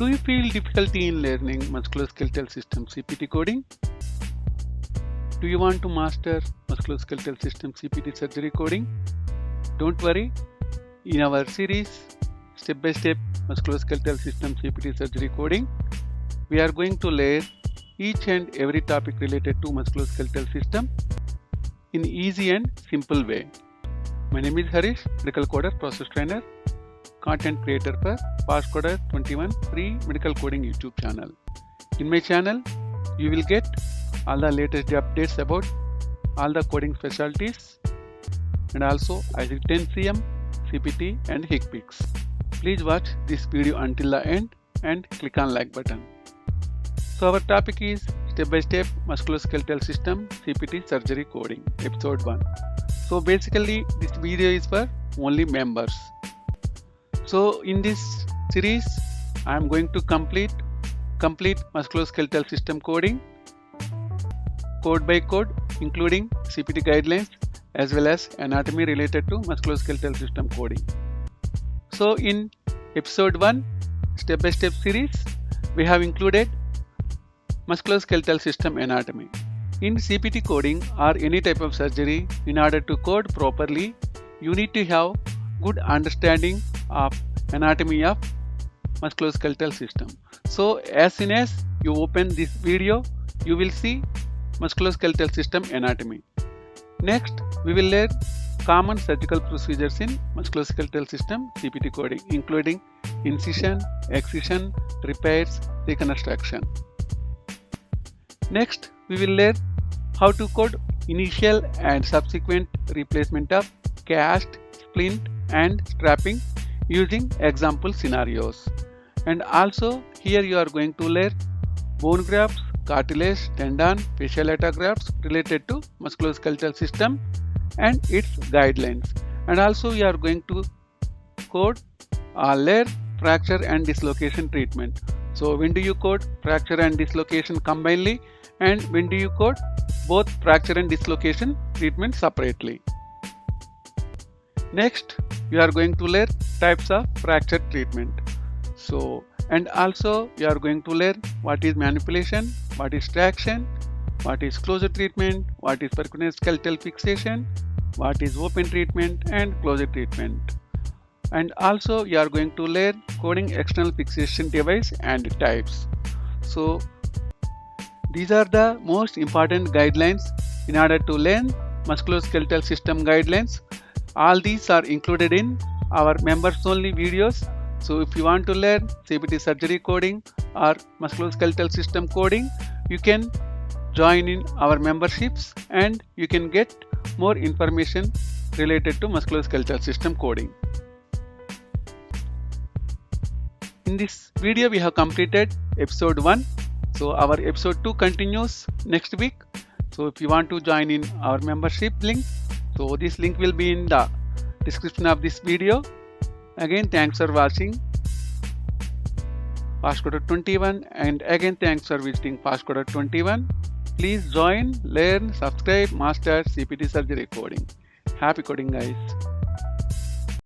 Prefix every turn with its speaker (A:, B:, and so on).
A: Do you feel difficulty in learning musculoskeletal system CPT coding? Do you want to master musculoskeletal system CPT surgery coding? Don't worry, in our series step-by-step musculoskeletal system CPT surgery coding, we are going to learn each and every topic related to musculoskeletal system in easy and simple way. My name is Harish, medical coder, process trainer, content creator for Fastcoder 21 free medical coding YouTube channel. In my channel, you will get all the latest updates about all the coding specialties and also IC10CM, CPT and HCPCS. Please watch this video until the end and click on like button. So our topic is step-by-step musculoskeletal system CPT surgery coding, episode 1. So basically this video is for only members. So in this series I am going to complete musculoskeletal system coding, code by code, including CPT guidelines as well as anatomy related to musculoskeletal system coding. So in episode 1 step-by-step series, we have included musculoskeletal system anatomy. In CPT coding or any type of surgery, in order to code properly, you need to have good understanding of anatomy of musculoskeletal system. So as soon as you open this video, you will see musculoskeletal system anatomy. Next, we will learn common surgical procedures in musculoskeletal system CPT coding, including incision, excision, repairs, reconstruction. Next, we will learn how to code initial and subsequent replacement of cast, splint and strapping using example scenarios. And also here you are going to learn bone grafts, cartilage, tendon, fascial autografts related to musculoskeletal system and its guidelines. And also you are going to code or learn fracture and dislocation treatment. So when do you code fracture and dislocation combinedly, and when do you code both fracture and dislocation treatment separately? Next, you are going to learn types of fracture treatment. So, and also you are going to learn what is manipulation, what is traction, what is closure treatment, what is percutaneous skeletal fixation, what is open treatment and closure treatment. And also you are going to learn coding external fixation device and types. So these are the most important guidelines in order to learn musculoskeletal system guidelines. All these are included in our members only videos. So if you want to learn CPT surgery coding or musculoskeletal system coding, you can join in our memberships and you can get more information related to musculoskeletal system coding. In this video we have completed episode 1. So our episode 2 continues next week. So if you want to join in our membership link, so this link will be in the description of this video. Again, thanks for watching Fastcoder 21, and again thanks for visiting Fastcoder 21. Please join, learn, subscribe, master CPT surgery coding. Happy coding guys.